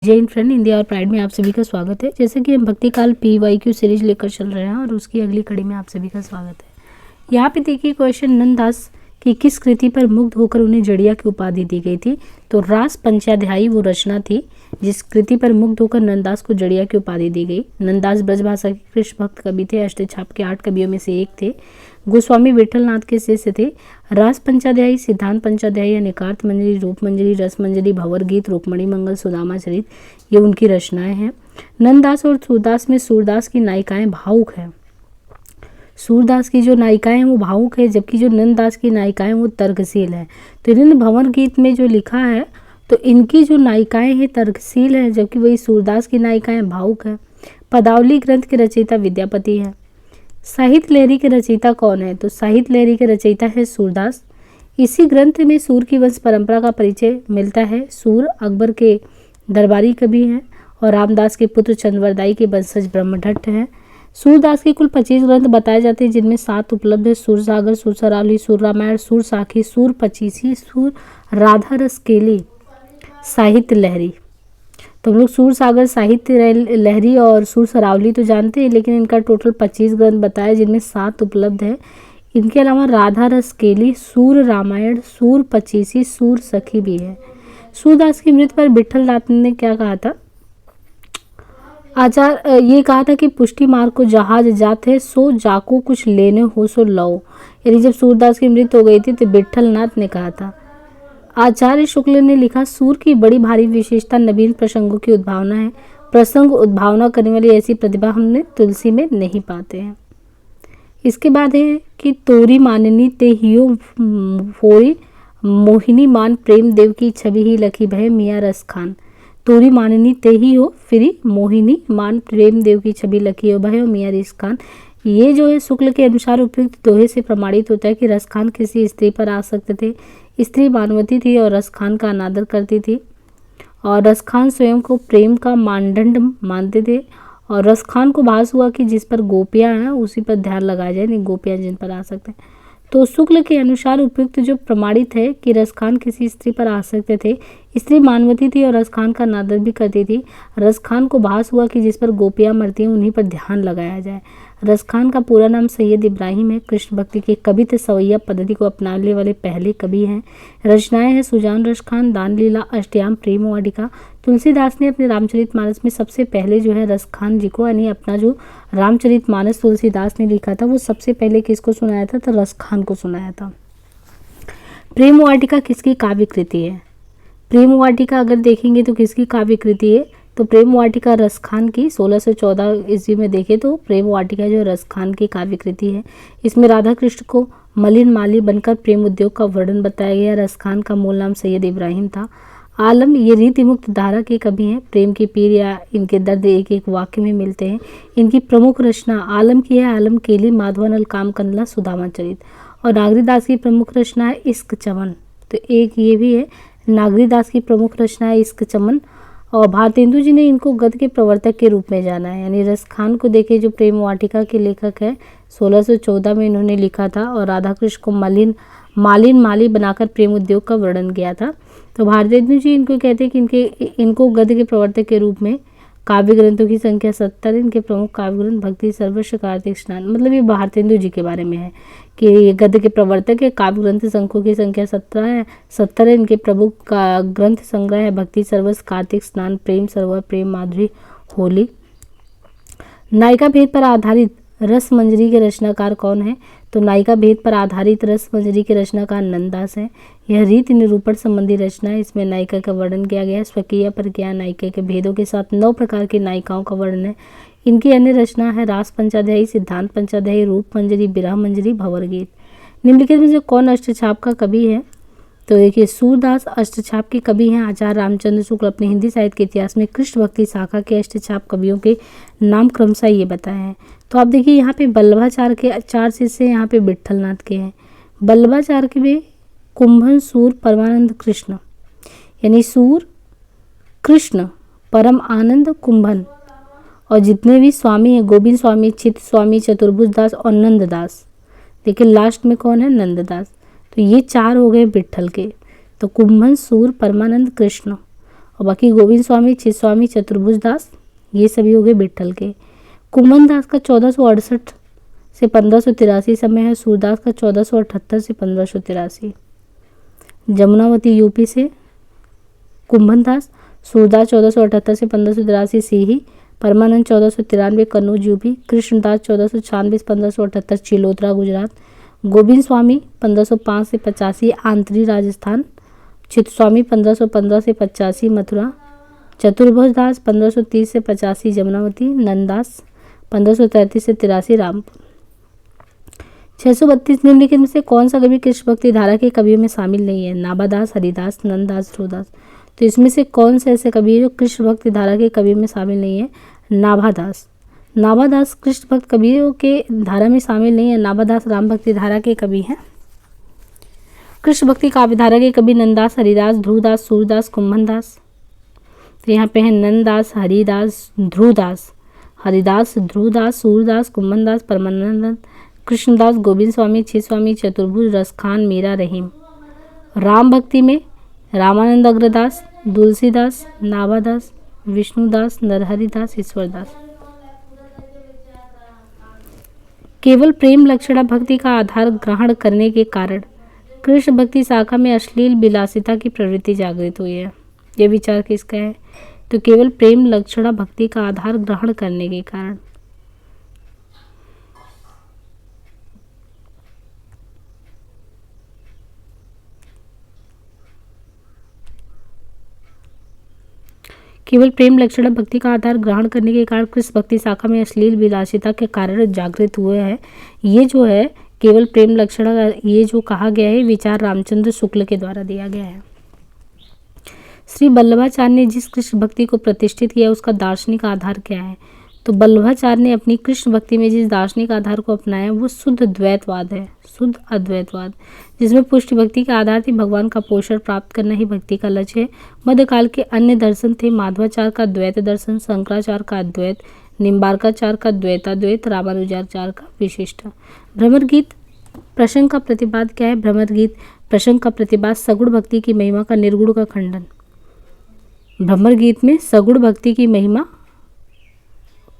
Jain friend India और pride में आप सभी का स्वागत है। जैसे कि हम भक्ति काल PYQ सीरीज लेकर चल रहे हैं और उसकी अगली कड़ी में आप सभी का स्वागत है। यहाँ पे देखिए क्वेश्चन, नंददास की किस कृति पर मुग्ध होकर उन्हें जड़िया की उपाधि दी गई थी? तो रास पंचाध्यायी वो रचना थी जिस कृति पर मुग्ध होकर नंददास को जड़िया की उपाधि दी गई। नंददास ब्रजभाषा के कृष्ण भक्त कवि थे, अष्टछाप के 8 कवियों में से एक थे। गोस्वामी विठलनाथ के शिष्य थे। रास पंचाध्यायी, सिद्धांत पंचाध्यायी, अनेकार्थ मंजरी, रूप मंजरी, रस मंजरी, भंवर गीत, रुक्मणी मंगल, सुदामा चरित, ये उनकी रचनाएं हैं। नंददास और सूरदास में सूरदास की नायिकाएं भावुक हैं। सूरदास की जो नायिकाएं हैं वो भावुक है, जबकि जो नंददास की नायिकाएं वो तर्कशील हैं। तो इन्होंने भंवर गीत में जो लिखा है तो इनकी जो नायिकाएं हैं तर्कशील हैं, जबकि वही सूरदास की नायिकाएं भावुक हैं। पदावली ग्रंथ के रचयिता विद्यापति हैं। साहित्य लहरी के रचयिता कौन है? तो साहित्य लहरी के रचयिता है सूरदास। इसी ग्रंथ में सूर की वंश परंपरा का परिचय मिलता है। सूर अकबर के दरबारी कवि हैं और रामदास के पुत्र चंद्रवरदाई के वंशज ब्रह्मदत्त हैं। सूरदास के कुल 25 ग्रंथ बताए जाते हैं, जिनमें 7 उपलब्ध है: सूर सागर, सूर सरावली, सूर रामायण, सूर साखी, सूर पचीसी, सूर राधा रस केली, साहित्य लहरी। तो हम लोग सूर सागर, साहित्य लहरी और सूर सरावली तो जानते हैं, लेकिन इनका टोटल 25 ग्रंथ बताया, जिनमें 7 उपलब्ध है। इनके अलावा राधा रस केली, सूर रामायण, सूर पचीसी, सूर सखी भी है। सूरदास की मृत्यु पर विठलनाथ ने क्या कहा था? ये कहा था कि पुष्टि मार्ग को जहाज जात है, सो जाको कुछ लेने हो सो लो। यानी जब सूरदास की मृत्यु हो गई थी तो विठलनाथ ने कहा था। आचार्य शुक्ल ने लिखा, सूर की बड़ी भारी विशेषता नवीन प्रसंगों की उद्भावना है। प्रसंग उद्भावना करने वाली ऐसी प्रतिभा हमने तुलसी में नहीं पाते हैं। इसके बाद है कि तोरी माननी ते हियो फोरी मोहिनी मान प्रेम देव की छवि ही लखी भय मियाँ रस खान। तोरी माननी ते ही हो, फिर मोहिनी मान प्रेम देव की छवि लखी हो भय मियाँ रस खान। ये जो है शुक्ल के अनुसार उपयुक्त दोहे से प्रमाणित होता है कि रस खान किसी स्त्री पर आसक्त थे। स्त्री मानवती थी और रस खान का अनादर करती थी, और रस खान स्वयं को प्रेम का मानदंड मानते थे। और रस खान को भास हुआ कि जिस पर गोपियाँ हैं उसी पर ध्यान लगाया जाए, नहीं गोपियाँ जिन पर आसक्त हैं। तो शुक्ल के अनुसार उपयुक्त जो प्रमाणित है कि रस खान किसी स्त्री पर आसक्त थे, स्त्री मानवती थी और रस खान का अनादर भी करती थी। रस खान को भास हुआ कि जिस पर गोपियाँ मरती हैं उन्हीं पर ध्यान लगाया जाए। रस खान का पूरा नाम सैयद इब्राहिम है। कृष्ण भक्ति के कवित्व सवैया पद्धति को अपनाने वाले पहले कवि हैं। रचनाएं हैं सुजान रस खान, दान लीला, अष्टयाम, प्रेम वाटिका। तुलसीदास ने अपने रामचरितमानस में सबसे पहले जो है रस खान जी को, यानी अपना जो रामचरितमानस तुलसीदास ने लिखा था वो सबसे पहले किसको सुनाया था? तो रस खान को सुनाया था। प्रेम वाटिका किसकी काव्य कृति है? प्रेम वाटिका अगर देखेंगे तो किसकी काव्य कृति है? तो प्रेम वाटिका रस खान की 1614 ईस्वी में देखें तो प्रेम वाटिका जो रस खान की काव्य कृति है। इसमें राधा कृष्ण को मलिन माली बनकर प्रेम उद्योग का वर्णन बताया गया। रस खान का मूल नाम सैयद इब्राहिम था। आलम ये रीति मुक्त धारा के कवि हैं। प्रेम की पीर या इनके दर्द एक एक वाक्य में मिलते हैं। इनकी प्रमुख रचना आलम की है, आलम केली, माधवानल, काम कंदला, सुदामा चरित। और नागरीदास की प्रमुख रचना है इश्क चमन। तो एक ये भी है, नागरीदास की प्रमुख रचना है इश्क चमन। और भारतेंदु जी ने इनको गद्य के प्रवर्तक के रूप में जाना है। यानी रस खान को देखे जो प्रेम वाटिका के लेखक है, 1614 में इन्होंने लिखा था और राधा कृष्ण को मालिन माली बनाकर प्रेम उद्योग का वर्णन किया था। तो भारतेंदु जी इनको कहते हैं कि इनको गद्य के प्रवर्तक के रूप में। काव्य ग्रंथों की संख्या 70। इनके प्रमुख काव्य ग्रंथ भक्ति सर्वस्व, कार्तिक स्नान। मतलब ये भारतेंदु जी के बारे में है कि ये गद्य के प्रवर्तक है। काव्य ग्रंथ संख्यों की संख्या 70 है। इनके प्रमुख का ग्रंथ संग्रह है भक्ति सर्वस्व, कार्तिक स्नान, प्रेम सरोवर, प्रेम माधुरी, होली। नायिका भेद पर आधारित रस मंजरी के रचनाकार कौन है? तो नायिका भेद पर आधारित रस मंजरी के रचनाकार नंददास है। यह रीति निरूपण संबंधी रचना है। इसमें नायिका का वर्णन किया गया है। स्वकीय, परकीय, नायिका के भेदों के साथ 9 प्रकार की नायिकाओं का वर्णन है। इनकी अन्य रचना है रास पंचाध्यायी, सिद्धांत पंचाध्यायी, रूप मंजरी, विरह मंजरी, भंवर गीत। निम्नलिखित में से कौन अष्टछाप का कवि है? तो देखिए सूरदास अष्टछाप के कवि हैं। आचार्य रामचंद्र शुक्ल अपने हिंदी साहित्य के इतिहास में कृष्ण भक्ति शाखा के अष्टछाप कवियों के नाम क्रमशः ये बताए हैं। तो आप देखिए यहाँ पे बल्लभाचार्य के 4 शिष्य यहाँ पे विठलनाथ के हैं। बल्लभाचार्य के में कुंभन, सूर, परमानंद, कृष्ण। यानी सूर, कृष्ण, परम आनंद, कुंभन। और जितने भी स्वामी हैं, गोविंद स्वामी, चित्त स्वामी, चतुर्भुज दास और नंददास। देखिए लास्ट में कौन है? नंददास। तो ये 4 हो गए विठल के। तो कुंभन, सूर, परमानंद, कृष्ण। और बाकी गोविंद स्वामी, चित स्वामी, चतुर्भुज दास, ये सभी हो गए विट्ठल के। कुंभन दास का 1468 से 1583 समय है। सूरदास का 1478 से 1583। जमुनावती यूपी से कुंभन दास, सूरदास 1478 से 1583 सीही, परमानंद 1493 कन्नौज यूपी, कृष्णदास 1496 से 1578 चिलोतरा गुजरात, गोविंद स्वामी 1505 से 85 आंतरी राजस्थान, चित स्वामी 1515 से 85 मथुरा, चतुर्भुज दास 1530 से 85 जमुनावती, नंददास 1533 से 83 रामपुर। 632 निम्नलिखित में से कौन सा कवि कृष्ण भक्ति धारा के कवियों में शामिल नहीं है? नाभादास, हरिदास, नंददास, ध्रुवदास। तो इसमें से कौन से ऐसे कवि है जो कृष्ण भक्ति धारा के कवियों में शामिल नहीं है? नाभादास। नाभादास कृष्ण भक्त कवियों के धारा में शामिल नहीं है। नाभादास राम भक्ति धारा के कवि हैं। कृष्ण भक्ति काव्य धारा के कवि नंददास, हरिदास, ध्रुवदास, सूरदास, कुंभन दास। तो यहाँ पे है नंददास, हरिदास, ध्रुवदास, हरिदास, ध्रुवदास, सूरदास, कुंभन दास, परमानंद, कृष्णदास, गोविंद स्वामी, चित स्वामी, चतुर्भुज, रसखान, मीरा, रहीम। राम भक्ति में रामानंद अग्रदास, तुलसीदास, नाभादास, विष्णुदास, नरहरिदास, ईश्वरदास। केवल प्रेम लक्षणा भक्ति का आधार ग्रहण करने के कारण कृष्ण भक्ति शाखा में अश्लील विलासिता की प्रवृत्ति जागृत हुई है। यह विचार किसका है? तो केवल प्रेम लक्षणा भक्ति का आधार ग्रहण करने के कारण। केवल प्रेम लक्षण भक्ति का आधार ग्रहण करने के कारण कृष्ण भक्ति शाखा में अश्लील विलासिता के कारण जागृत हुए हैं। ये जो है केवल प्रेम लक्षण, ये जो कहा गया है विचार रामचंद्र शुक्ल के द्वारा दिया गया है। श्री वल्लभाचार्य ने जिस कृष्ण भक्ति को प्रतिष्ठित किया उसका दार्शनिक आधार क्या है? तो वल्लभाचार्य ने अपनी कृष्ण भक्ति में जिस दार्शनिक आधार को अपनाया वो शुद्ध द्वैतवाद है, शुद्ध अद्वैतवाद, जिसमें पुष्टि भक्ति का आधार थी भगवान का पोषण प्राप्त करना ही भक्ति का लक्ष्य है। मध्यकाल के अन्य दर्शन थे माधवाचार्य का द्वैत दर्शन, शंकराचार्य का अद्वैत, निम्बार्काचार्य का द्वैताद्वैत, रामानुजाचार्य का विशिष्ट। भ्रमर गीत प्रसंग का प्रतिपाद क्या है? भ्रमर गीत प्रसंग का प्रतिपाद सगुण भक्ति की महिमा का निर्गुण का खंडन। भ्रमर गीत में सगुण भक्ति की महिमा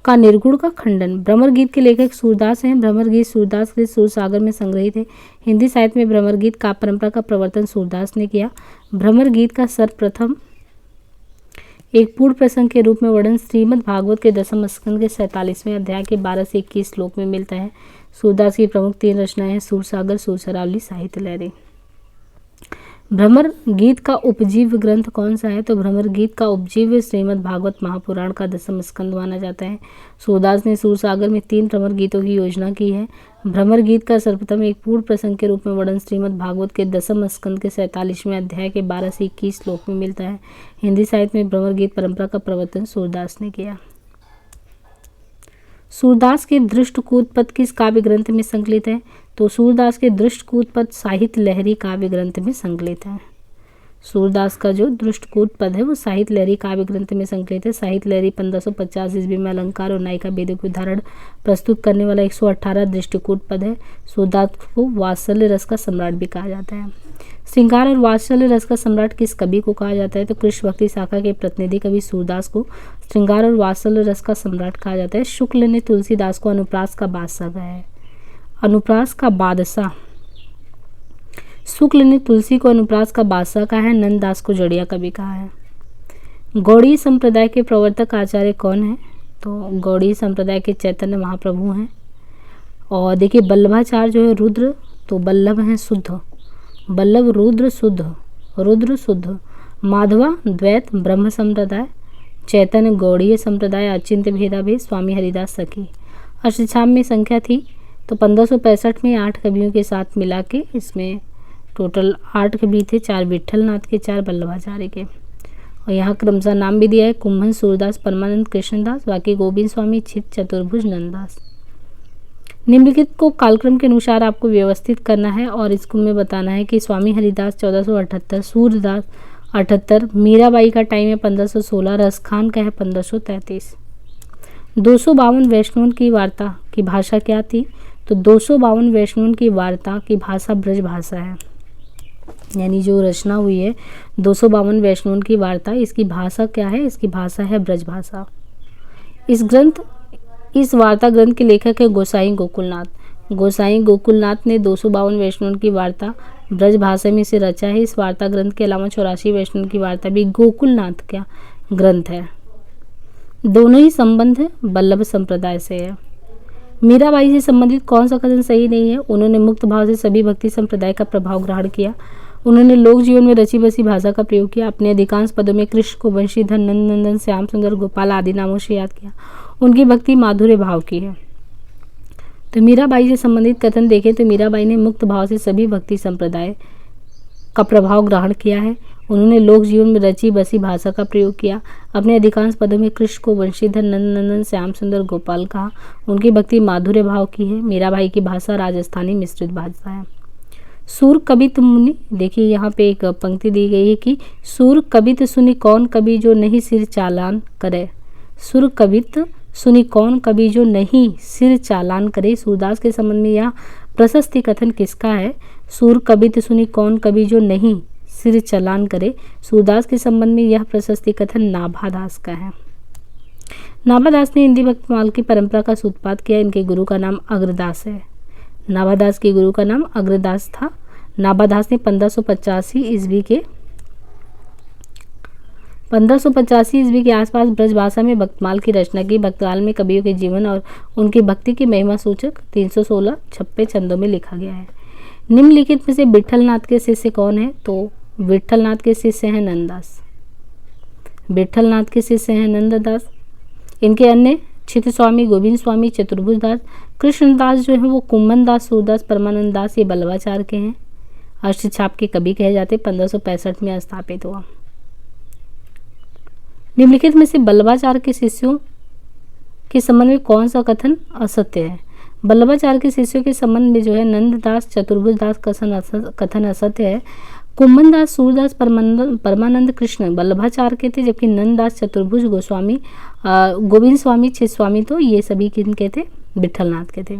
का निर्गुण का खंडन। भ्रमर गीत के लेखक सूरदास हैं। भ्रमर गीत सूरदास के सूरसागर में संग्रहित है। हिंदी साहित्य में भ्रमर गीत काव्य परंपरा का प्रवर्तन सूरदास ने किया। भ्रमर गीत का सर्वप्रथम एक पूर्ण प्रसंग के रूप में वर्णन श्रीमद् भागवत के 10वें स्कंद के 47वें अध्याय के 12 से 21 श्लोक में मिलता है। सूरदास की प्रमुख 3 रचनाएं हैं सूरसागर, सूरसरावली, साहित्य लहरी। भ्रमर गीत का उपजीव्य ग्रंथ कौन सा है? तो भ्रमर गीत का उपजीव्य श्रीमद् भागवत महापुराण का 10वां स्कंद माना जाता है। सूरदास ने सूरसागर में 3 भ्रमर गीतों की योजना की है। भ्रमर गीत का सर्वप्रथम एक पूर्ण प्रसंग के रूप में वर्णन श्रीमद् भागवत के 10वें स्कंद के 47वें अध्याय के 12 से 21 श्लोक में मिलता है। हिंदी साहित्य में भ्रमर गीत परंपरा का प्रवर्तन सूरदास ने किया। सूरदास के दृष्टकूट पद किस काव्य ग्रंथ में संकलित है? तो सूरदास के दृष्टकूट पद साहित्य लहरी काव्य ग्रंथ में संकलित है। सूरदास का जो दृष्टकूट पद है वो साहित्य लहरी काव्य ग्रंथ में संकलित है। साहित्य लहरी 1550 ईस्वी में अलंकार और नायिका भेदों के उदाहरण प्रस्तुत करने वाला 118 दृष्टिकूट पद है। सूरदास को वात्सल्य रस का सम्राट भी कहा जाता है। श्रृंगार और वात्सल्य रस का सम्राट किस कवि को कहा जाता है? तो कृष्ण भक्ति शाखा के प्रतिनिधि कवि सूरदास को श्रृंगार और वात्सल्य रस का सम्राट कहा जाता है। शुक्ल ने तुलसीदास को अनुप्रास का बादशाह कहा है। अनुप्रास का बादशाह शुक्ल ने तुलसी को अनुप्रास का बादशाह कहा है। नंददास को जड़िया कवि कहा है। गौड़ीय संप्रदाय के प्रवर्तक आचार्य कौन है? तो गौड़ीय संप्रदाय के चैतन्य महाप्रभु हैं। और देखिए वल्लभाचार्य जो है रुद्र, तो वल्लभ हैं शुद्ध, वल्लभ रुद्र शुद्ध, रुद्र शुद्ध। माधवा द्वैत ब्रह्म संप्रदाय, चैतन्य गौड़ीय संप्रदाय, अचिंत्य भेदाभेद, स्वामी हरिदास सखी। अष्टछाम में संख्या थी तो 1565 में 8 कवियों के साथ मिला के इसमें टोटल 8 कवि थे, 4 विट्ठलनाथ के, 4 वल्लभाचार्य के। और यहाँ क्रमशः नाम भी दिया है कुंभन, सूरदास, परमानंद, कृष्णदास, बाकी गोविंद स्वामी, चित, चतुर्भुज, नंददास। निम्नलिखित को कालक्रम के अनुसार आपको व्यवस्थित करना है और इसको में बताना है कि स्वामी हरिदास 1478, सूरदास 78, मीराबाई का टाइम है 1516, रसखान का है 1533। 252 वैष्णवों की वार्ता की भाषा क्या थी? तो 252 वैष्णवों की वार्ता की भाषा ब्रज भाषा है। यानी जो रचना हुई है 252 वैष्णवों की वार्ता, इसकी भाषा क्या है? इसकी भाषा है ब्रज भाषा। इस वार्ता ग्रंथ के लेखक है गोसाई गोकुलनाथ। गोसाई गोकुलनाथ ने 252 वैष्णवों की वार्ता ब्रज भाषा में से रचा है। इस वार्ता ग्रंथ के अलावा 84 वैष्णवों की वार्ता भी गोकुलनाथ का ग्रंथ है। दोनों ही संबंध वल्लभ संप्रदाय से है। मीराबाई से संबंधित कौन सा कथन सही नहीं है? उन्होंने मुक्त भाव से सभी भक्ति संप्रदाय का प्रभाव ग्रहण किया। उन्होंने लोक जीवन में रची बसी भाषा का प्रयोग किया। अपने अधिकांश पदों में कृष्ण को बंशीधर, नंद नंदन, श्याम सुंदर, गोपाल आदि नामों से याद किया। उनकी भक्ति माधुर्य भाव की है। तो मीराबाई से संबंधित कथन देखें तो मीराबाई ने मुक्त भाव से सभी भक्ति संप्रदाय का प्रभाव ग्रहण किया है। उन्होंने लोक जीवन में रची बसी भाषा का प्रयोग किया। अपने अधिकांश पदों में कृष्ण को वंशीधर, नंद नंदन, श्याम सुंदर, गोपाल कहा। उनकी भक्ति माधुर्य भाव की है। मीराबाई की भाषा राजस्थानी मिश्रित भाषा है। सूर कबित मुनि, देखिए यहाँ पे एक पंक्ति दी गई है कि सूर कबित सुनी कौन कवि जो नहीं सिर चालान करे। सुर कबित सुनी कौन कवि जो नहीं सिर चालान करे। सूरदास के संबंध में यह प्रशस्ति कथन किसका है? सूर कबित सुनी कौन कवि जो नहीं सिर चालान करे। सूरदास के संबंध में यह प्रशस्ति कथन नाभादास का है। नाभादास ने हिंदी भक्तिमाल की परंपरा का सूत्रपात किया। इनके गुरु का नाम अग्रदास है। नाभादास के गुरु का नाम अग्रदास था। नाभादास ने 1585 ईस्वी के आसपास ब्रज भाषा में भक्तमाल की रचना की। भक्तमाल में कवियों के जीवन और उनकी भक्ति की महिमा सूचक 316 छप्पे छंदों में लिखा गया है। निम्नलिखित में से विट्ठलनाथ के शिष्य कौन है? तो विट्ठलनाथ के शिष्य हैं नंददास। विट्ठलनाथ के शिष्य हैं नंददास। इनके अन्य चित्त स्वामी, गोविंद स्वामी, चतुर्भुज दास, कृष्णदास जो है वो कुम्भन दास, सूरदास, परमानंद दास ये बल्लभाचार के हैं। अष्टछाप के कवि कहे जाते। 1565 में स्थापित हुआ। निम्नलिखित में से बल्लभाचार के शिष्यों के संबंध में कौन सा कथन असत्य है? बल्लभाचार के शिष्यों के संबंध में जो है नंददास, चतुर्भुज दास कथन असत्य है। कुम्भन दास, सूरदास, परमानंद कृष्ण बल्लभाचार के थे, जबकि नंददास, चतुर्भुज, गोस्वामी, गोविंद स्वामी, चित्त स्वामी तो ये सभी किनके थे? विट्ठलनाथ के थे।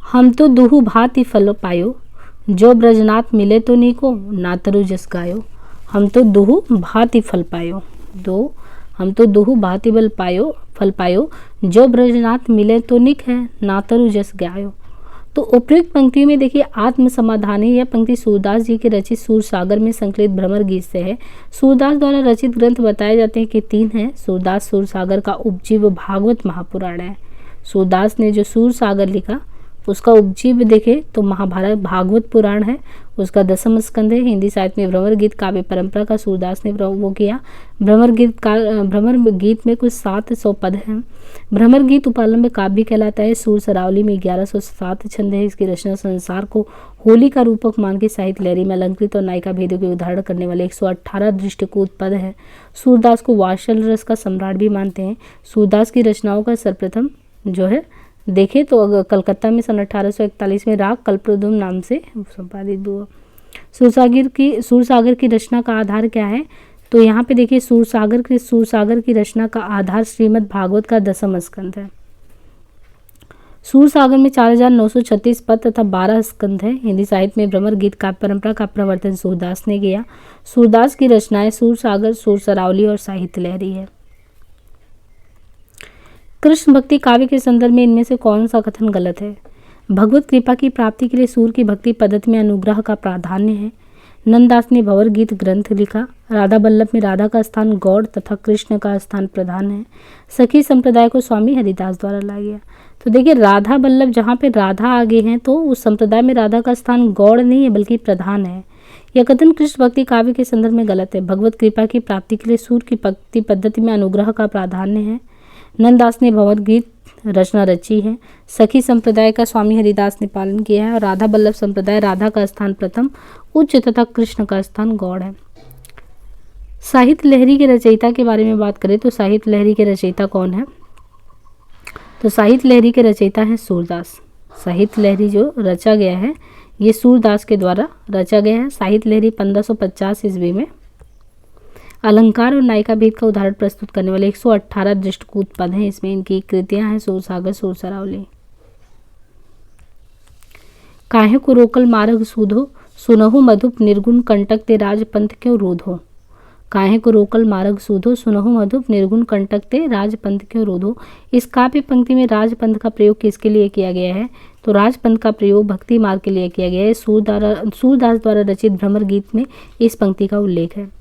हम तो दुहु भांति फल पायो, जो ब्रजनाथ मिले तो नीको, ना तरु जस गायो। हम तो दुहु भांति फल पायो, हम तो दुहु भांति फल पायो, जो ब्रजनाथ मिले तो निक है, ना तरु जस गायो। तो उपयुक्त पंक्तियों में देखिए आत्म समाधानी यह पंक्ति सूरदास जी के रचित सूर सागर में संकलित भ्रमर गीत से है। सूरदास द्वारा रचित ग्रंथ बताए जाते हैं कि 3 हैं। सूरदास सूर सागर का उपजीव भागवत महापुराण है। सूरदास ने जो सूर सागर लिखा उसका उपजीव देखे तो महाभारत भागवत पुराण है। उसका 10वां स्कंद है। हिंदी साहित्य में भ्रमर गीत काव्य परंपरा का सूरदास ने वो किया। भ्रमर गीत में कुछ 700 पद हैं। भ्रमर गीत उपालंब काव्य कहलाता है। सूर सरावली में 1107 छंद है। इसकी रचना संसार को होली का रूपक मान के साहित्य लहरी में अलंकृत और नायिका भेदों के उदाहरण करने वाले 118 दृष्टिकूट पद है। सूरदास को वात्सल रस का सम्राट भी मानते हैं। सूरदास की रचनाओं का सर्वप्रथम जो है देखें तो कलकत्ता में सन 1841 में राग कल्पद्रुम नाम से संपादित हुआ। सूरसागर की रचना का आधार क्या है? तो यहाँ पे देखिए सूरसागर की रचना का आधार श्रीमद् भागवत का 10वां स्कंद है। सूरसागर में 4936 पद तथा 12 स्कंद है। हिंदी साहित्य में भ्रमर गीत काव्य परंपरा का प्रवर्तन सूरदास ने किया। सूरदास की रचनाएं सूरसागर, सूरसरावली और साहित्य लहरी है। कृष्ण भक्ति काव्य के संदर्भ में इनमें से कौन सा कथन गलत है? भगवत कृपा की प्राप्ति के लिए सूर की भक्ति पद्धति में अनुग्रह का प्राधान्य है। नंददास ने भंवर गीत ग्रंथ लिखा। राधा बल्लभ में राधा का स्थान गौड़ तथा कृष्ण का स्थान प्रधान है। सखी संप्रदाय को स्वामी हरिदास द्वारा लाया गया। तो देखिए राधा बल्लभ जहाँ पे राधा आगे हैं तो उस संप्रदाय में राधा का स्थान गौड़ नहीं है बल्कि प्रधान है। यह कथन कृष्ण भक्ति काव्य के संदर्भ में गलत है। भगवत कृपा की प्राप्ति के लिए सूर की भक्ति पद्धति में अनुग्रह का प्राधान्य है। नंददास ने भंवर गीत रचना रची है। सखी संप्रदाय का स्वामी हरिदास ने पालन किया है और राधा बल्लभ संप्रदाय राधा का स्थान प्रथम उच्च तथा कृष्ण का स्थान गौड़ है। साहित्य लहरी के रचयिता के बारे में बात करें तो साहित्य लहरी के रचयिता कौन है? तो साहित्य लहरी के रचयिता है सूरदास। साहित्य लहरी जो रचा गया है ये सूरदास के द्वारा रचा गया है। साहित्य लहरी 1550 ईस्वी में अलंकार और नायिका भेद का उदाहरण प्रस्तुत करने वाले 118 दृष्टिकूट पद हैं। इसमें इनकी कृतियां हैं सूरसागर, सूरसरावली। काहे को रोकल मार्ग सूधो, सुनहु मधुप निर्गुण कंटक ते राजपंथ क्यों रोधो। काहे को रोकल मार्ग सूधो, सुनहु मधुप निर्गुण कंटक ते राजपंथ क्यों रोधो। इस काव्य पंक्ति में राजपंथ का प्रयोग किसके लिए किया गया है, तो राजपंथ का प्रयोग भक्ति मार्ग के लिए किया गया है। सूरदास द्वारा रचित भ्रमर गीत में इस पंक्ति का उल्लेख है।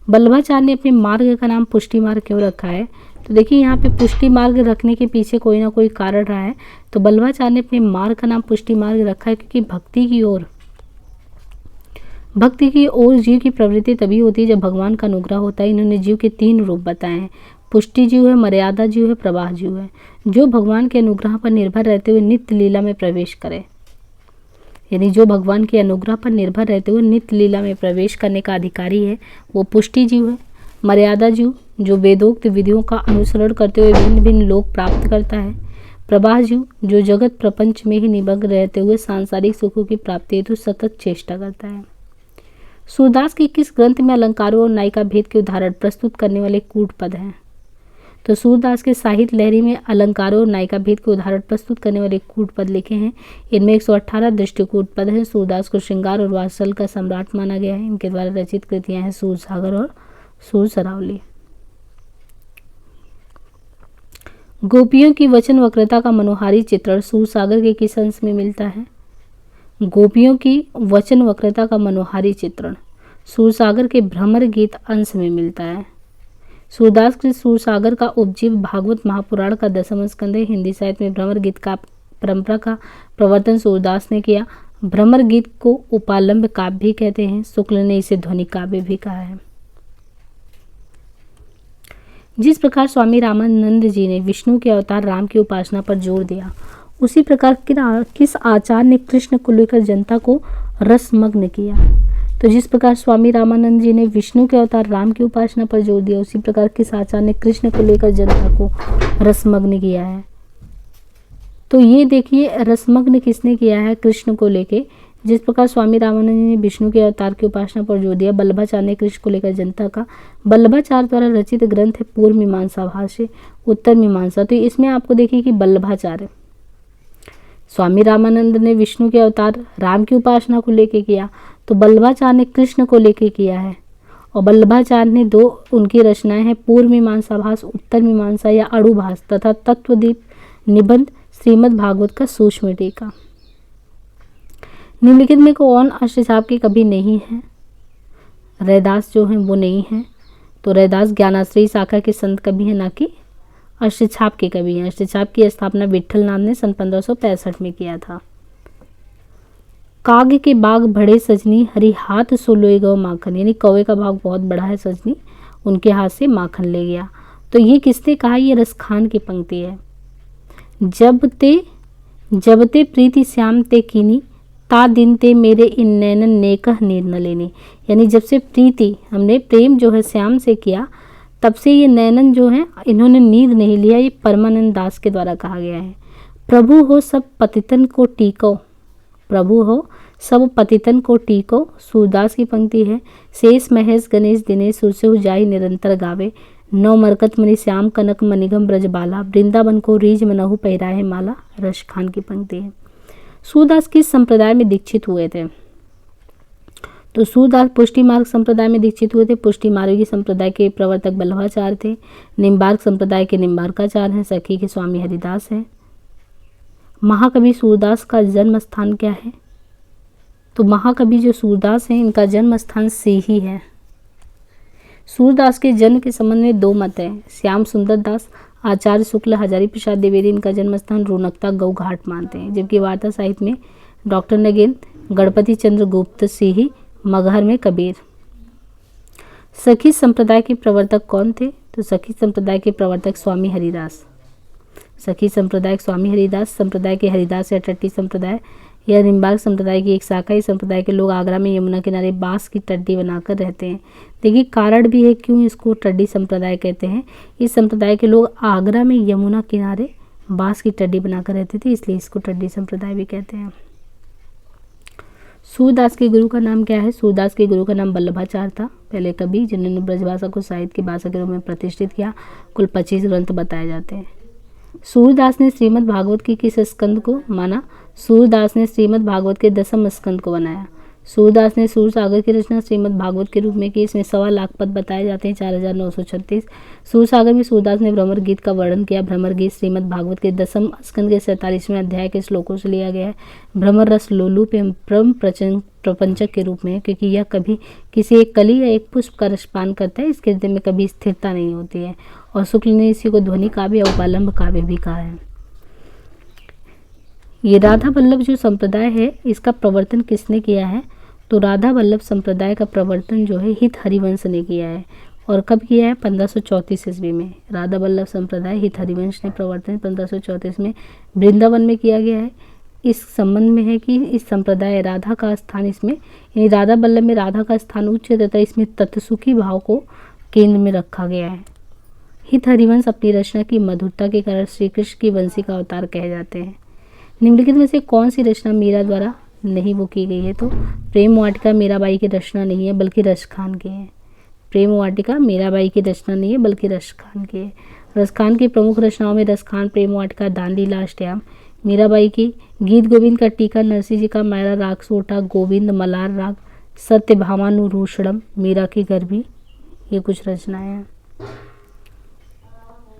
वल्लभाचार्य ने अपने मार्ग का नाम पुष्टि मार्ग क्यों रखा है, तो देखिए यहाँ पे पुष्टि मार्ग रखने के पीछे कोई ना कोई कारण रहा है। तो वल्लभाचार्य ने अपने मार्ग का नाम पुष्टि मार्ग रखा है क्योंकि भक्ति की ओर जीव की प्रवृत्ति तभी होती है जब भगवान का अनुग्रह होता है। इन्होंने जीव के 3 रूप बताए हैं, पुष्टि जीव है, मर्यादा जीव है, प्रवाह जीव है। जो भगवान के अनुग्रह पर निर्भर रहते हुए नित्य लीला में प्रवेश करे, यानी जो भगवान के अनुग्रह पर निर्भर रहते हुए नित्य लीला में प्रवेश करने का अधिकारी है, वो पुष्टि जीव है। मर्यादा जीव जो वेदोक्त विधियों का अनुसरण करते हुए भिन्न भिन्न लोक प्राप्त करता है। प्रवाह जीव जो जगत प्रपंच में ही निमग्न रहते हुए सांसारिक सुखों की प्राप्ति हेतु सतत चेष्टा करता है। सूरदास के किस ग्रंथ में अलंकारों और नायिका भेद के उदाहरण प्रस्तुत करने वाले कूट पद हैं, तो सूरदास के साहित्य लहरी में अलंकारों और नायिका भेद के उदाहरण प्रस्तुत करने वाले कूट पद लिखे हैं। इनमें 118 दृष्टिकूट पद हैं। सूरदास को श्रृंगार और वात्सल का सम्राट माना गया है। इनके द्वारा रचित कृतियां हैं सूरसागर और सूर सरावली। गोपियों की वचन वक्रता का मनोहारी चित्रण सूरसागर के किस अंश में मिलता है। गोपियों की वचन वक्रता का मनोहारी चित्रण सूरसागर के भ्रमर गीत अंश में मिलता है। सूरदास के सूरसागर का उपजीव भागवत महापुराण का 10वां स्कंद है। हिंदी साहित्य में भ्रमर गीत का परंपरा का प्रवर्तन सूरदास ने किया। भ्रमर गीत को उपालंब काव्य भी कहते हैं। शुक्ल ने इसे ध्वनि काव्य भी कहा है। जिस प्रकार स्वामी रामानंद जी ने विष्णु के अवतार राम की उपासना पर जोर दिया, उसी प्रकार किस आचार्य ने कृष्ण को लेकर जनता को रसमग्न किया। तो जिस प्रकार स्वामी रामानंद जी ने विष्णु के अवतार राम की उपासना पर जोर दिया, उसी प्रकार किस आचार्य ने कृष्ण को लेकर जनता को रसमग्न किया है। तो ये देखिए रसमग्न किसने किया है कृष्ण को लेके। जिस प्रकार स्वामी रामानंद जी ने विष्णु के अवतार की उपासना पर जोर दिया, वल्लभाचार्य ने कृष्ण को लेकर जनता का। वल्लभाचार्य द्वारा रचित ग्रंथ है पूर्व मीमांसा भाष्य उत्तर मीमांसा। तो इसमें आपको देखिए कि वल्लभाचार्य स्वामी रामानंद ने विष्णु के अवतार राम की उपासना को लेके किया, तो वल्लभाचार्य ने कृष्ण को लेके किया है। और वल्लभाचार्य ने 2 उनकी रचनाएं हैं पूर्व मीमांसा भास उत्तर मीमांसा या अड़ुभास तथा तत्वदीप निबंध श्रीमद् भागवत का सूक्ष्म टीका। निम्नलिखित में कौन अष्टछाप के कवि नहीं है। रैदास जो हैं वो नहीं है। तो रैदास ज्ञानाश्रयी शाखा के संत कवि हैं, ना कि अष्टछाप के कवि हैं। अष्टछाप की स्थापना विट्ठल नाथ ने सन 1565 में किया था। काग के बाग बड़े सजनी हरि हाथ सो लोए गो माखन, यानी कौवे का बाग बहुत बड़ा है, सजनी उनके हाथ से माखन ले गया। तो ये किसने कहा, ये रसखान की पंक्ति है। जब ते प्रीति श्याम ते कीनी ता दिन ते मेरे इन नैनन नेकह नीर न लेने, यानी जब से प्रीति हमने प्रेम जो है श्याम से किया, तब से ये नैनन जो है इन्होंने नींद नहीं लिया। ये परमानंद दास के द्वारा कहा गया है। प्रभु हो सब पतितन को टीको, प्रभु हो सब पतितन को टीको सूरदास की पंक्ति है। शेष महेश गणेश दिनेश सुरसे जाई निरंतर गावे, नौ मरकत मणि श्याम कनक मणिगम ब्रजबाला, वृंदावन को रीज मनहु पहिराए माला, रश खान की पंक्ति है। सूरदास किस संप्रदाय में दीक्षित हुए थे, तो सूरदास पुष्टि मार्ग संप्रदाय में दीक्षित हुए थे। पुष्टि मार्गी संप्रदाय के प्रवर्तक वल्लभाचार्य थे। निम्बार्क संप्रदाय के निम्बार्काचार्य हैं। सखी के स्वामी हरिदास हैं। महाकवि सूरदास का जन्म स्थान क्या है, तो महाकवि जो सूरदास हैं इनका जन्म स्थान सीही है। सूरदास के जन्म के संबंध में 2 मत हैं। श्याम सुंदर दास आचार्य शुक्ल हजारी प्रसाद द्विवेदी इनका जन्म स्थान रोनकता गौ घाट मानते हैं, जबकि वार्ता साहित्य में डॉक्टर नगेन गणपति चंद्र गुप्त सीही मगहर में कबीर। सखी संप्रदाय के प्रवर्तक कौन थे, तो सखी संप्रदाय के प्रवर्तक स्वामी हरिदास। सखी संप्रदाय स्वामी हरिदास संप्रदाय के हरिदास या टट्टी संप्रदाय या निम्बार्क संप्रदाय की एक शाखा। इस संप्रदाय के लोग आगरा में यमुना किनारे बांस की टड्डी बनाकर रहते हैं। देखिए कारण भी है क्यों इसको टड्डी संप्रदाय कहते हैं। इस संप्रदाय के लोग आगरा में यमुना किनारे बांस की टड्डी बनाकर रहते थे, इसलिए इसको टड्डी संप्रदाय भी कहते हैं। सूरदास के गुरु का नाम क्या है, सूरदास के गुरु का नाम वल्लभाचार्य था, पहले कवि जिन्होंने ब्रजभाषा को साहित्य की भाषा के रूप में प्रतिष्ठित किया। कुल 25 ग्रंथ बताए जाते हैं। सूरदास ने श्रीमद् भागवत के किस स्कंद को माना? सूरदास ने श्रीमद् भागवत के 10वें स्कंद को बनाया। सूरदास ने सूर सागर की रचना श्रीमद् भागवत के रूप में की। इसमें 1.25 लाख पद बताए जाते हैं, 4936। सूर सागर में सूरदास ने भ्रमर गीत का वर्णन किया। भ्रमर गीत श्रीमद् भागवत के 10वें स्कंद के 47वें अध्याय के श्लोकों से लिया गया है। भ्रमर रस लोलुप एवं परम प्रपंचक के रूप में, क्योंकि यह कभी किसी एक कली या एक पुष्प का रसपान करता है। इसके हृदय में कभी स्थिरता नहीं होती है। और शुक्ल ने इसी को ध्वनि काव्य या उपालंब काव्य भी कहा है। ये राधा वल्लभ जो संप्रदाय है, इसका प्रवर्तन किसने किया है? तो राधा वल्लभ संप्रदाय का प्रवर्तन जो है हित हरिवंश ने किया है। और कब किया है? 1534 ईस्वी में। राधा वल्लभ संप्रदाय हित हरिवंश ने प्रवर्तन 1534 में वृंदावन में किया गया है। इस संबंध में है कि इस संप्रदाय राधा का स्थान इसमें, यानी राधा वल्लभ में राधा का स्थान उच्च तथा इसमें तत्सुखी भाव को केंद्र में रखा गया है। हित हरिवंश अपनी रचना की मधुरता के कारण श्री कृष्ण की वंशी का अवतार कहे जाते हैं। निम्नलिखित में से कौन सी रचना मीरा द्वारा नहीं वो की गई है? तो प्रेम वाटिका मीराबाई की रचना नहीं है, बल्कि रसखान की है। प्रेम वाटिका मीराबाई की रचना नहीं है, बल्कि रसखान की है। रसखान की प्रमुख रचनाओं में रसखान, प्रेम वाटिका, दांडीला, अष्टयाम। मीराबाई की गीत गोविंद का टीका, नरसिंह जी का मायरा राग सोटा, गोविंद, मलार राग, सत्यभामानुरूषणम, मीरा की गर्भी, ये कुछ रचनाएं हैं।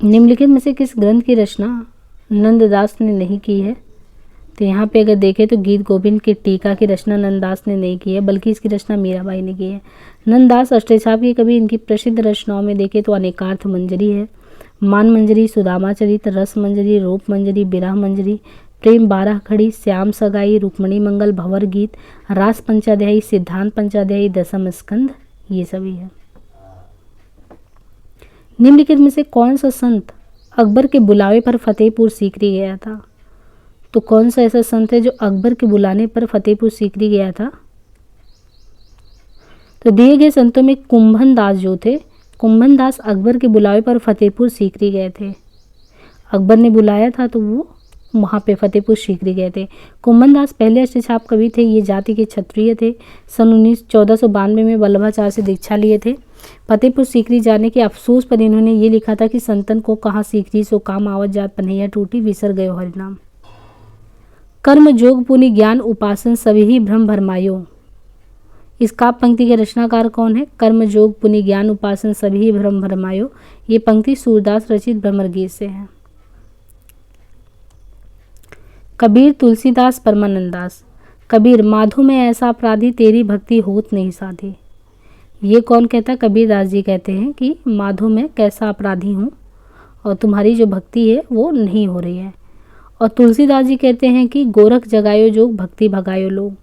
निम्नलिखित में से किस ग्रंथ की रचना नंददास ने नहीं की है? तो यहाँ पे अगर देखें तो गीत गोविंद के टीका की रचना नंददास ने नहीं की है, बल्कि इसकी रचना मीराबाई ने की है। नंददास अष्टछाप की कवि, इनकी प्रसिद्ध रचनाओं में देखें तो अनेकार्थ मंजरी है, मान मंजरी, सुदामा चरित, रस मंजरी, रूप मंजरी, विरह मंजरी, प्रेम 12 खड़ी, श्याम सगाई, रुक्मणी मंगल, भंवर गीत, रास पंचाध्यायी, सिद्धांत पंचाध्यायी, 10वां स्कंद, ये सभी है। निम्नलिखित में से कौन सा संत अकबर के बुलावे पर फतेहपुर सीकरी गया था? तो कौन सा ऐसा संत है जो अकबर के बुलाने पर फतेहपुर सीकरी गया था? तो दिए गए संतों में कुंभन दास जो थे, कुंभन दास अकबर के बुलावे पर फतेहपुर सीकरी गए थे। अकबर ने बुलाया था तो वो वहाँ पे फतेहपुर सीकरी गए थे। कुंभन दास पहले अष्टछाप कवि थे। ये जाति के क्षत्रिय थे। सन 1492 में वल्लभाचार्य से दीक्षा लिए थे। फतेहपुर सीकरी जाने के अफसोस पर इन्होंने ये लिखा था कि संतन को कहाँ सीकरी सो काम आवत जात पनैया टूटी, विसर गयो हरिनाम। कर्म जोग पुनि ज्ञान उपासन सभी ही भ्रम भरमायो। इस काव्य पंक्ति के रचनाकार कौन है? कर्म जोग पुनि ज्ञान उपासन सभी ही भ्रम भरमायो। ये पंक्ति सूरदास रचित भ्रमर गीत से है। कबीर, तुलसीदास, परमानंद दास। कबीर, माधो में ऐसा अपराधी तेरी भक्ति होत नहीं साधी। ये कौन कहता है? कबीर दास जी कहते हैं कि माधो में कैसा अपराधी हूँ और तुम्हारी जो भक्ति है वो नहीं हो रही है। और तुलसीदास जी कहते हैं कि गोरख जगायो जोग, भक्ति भगायो लोग।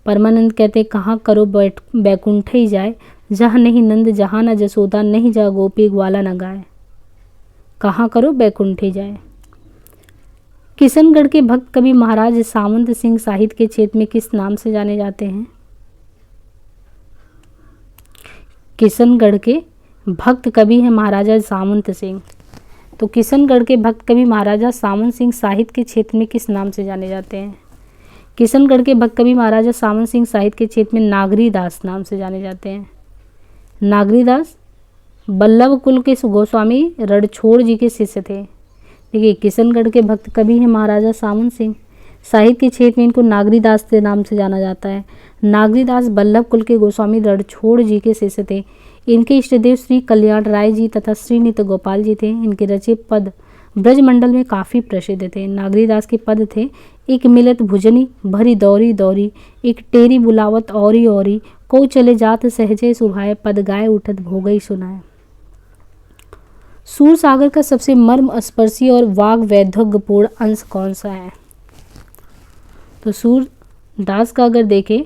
परमानंद कहते हैं कहाँ करो बैकुंठ ही जाए, जहाँ नहीं नंद, जहाँ न जसोदा, नहीं जा गोपी ग्वाला न गाए। कहाँ करो बैकुंठ ही जाए। किशनगढ़ के भक्त कवि महाराज सामंत सिंह साहित्य के क्षेत्र में किस नाम से जाने जाते हैं? किशनगढ़ के भक्त कवि हैं महाराजा सामंत सिंह। तो किशनगढ़ के भक्त कवि महाराजा सामंत सिंह साहित्य के क्षेत्र में किस नाम से जाने जाते हैं? किशनगढ़ के भक्त कवि महाराजा सामंत सिंह साहित्य के क्षेत्र में नागरी दास नाम से जाने जाते हैं। नागरी दास बल्लभ कुल के गोस्वामी रणछोड़ जी के शिष्य थे। देखिए, किशनगढ़ के भक्त कवि हैं महाराजा सामंत सिंह। साहित्य के क्षेत्र में इनको नागरी दास के नाम से जाना जाता है। नागरी दास बल्लभ कुल के गोस्वामी रणछोड़ जी के शिष्य थे। इनके इष्टदेव श्री कल्याण राय जी तथा श्री नित्य गोपाल जी थे। इनके रचे पद ब्रजमंडल में काफ़ी प्रसिद्ध थे। नागरी दास के पद थे, एक मिलत भुजनी भरी दौरी दौरी, एक टेरी बुलावत औरी औरी, को चले जात सहजे सुभाए, पद गाय उठत भोगई सुनाए। सूर सागर का सबसे मर्म स्पर्शी और वाग वैधव्यपूर्ण अंश कौन सा है? तो सूरदास का अगर देखें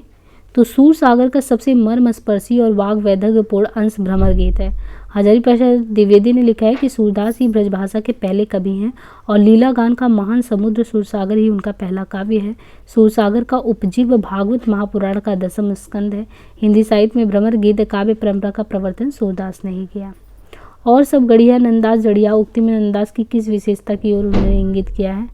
तो सूर सागर का सबसे मर्म स्पर्शी और वाग वैधव्यपूर्ण अंश भ्रमर गीत है। हजारी प्रसाद द्विवेदी ने लिखा है कि सूरदास ही ब्रजभाषा के पहले कवि हैं और लीला गान का महान समुद्र सूरसागर ही उनका पहला काव्य है। सूरसागर का उपजीव भागवत महापुराण का 10वां स्कंद है। हिंदी साहित्य में भ्रमर गीत काव्य परंपरा का प्रवर्तन सूरदास ने ही किया। और सब गढ़िया नंदास जड़िया उक्ति में नंदास की किस विशेषता की ओर उन्होंने इंगित किया है?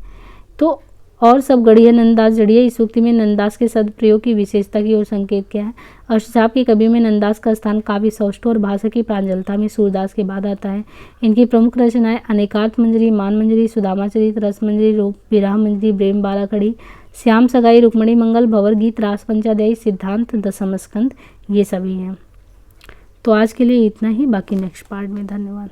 तो और सब गढ़िया नंददास जड़िए। इस उक्ति में नंददास के सदप्रयोग की विशेषता की ओर संकेत क्या है? अष्टचाप की कवि में नंददास का स्थान काव्य सौष्ठव और भाषा की प्रांजलता में सूरदास के बाद आता है। इनकी प्रमुख रचनाएं अनेकार्थ मंजरी, मान मंजरी, सुदामा चरित, रस मंजरी, रूप विरह मंजरी, प्रेम बाला खड़ी, श्याम सगाई, रुक्मणी मंगल, भंवर गीत, रास पंचाध्यायी, सिद्धांत, दशम स्कंद, ये सभी हैं। तो आज के लिए इतना ही, बाकी नेक्स्ट पार्ट में। धन्यवाद।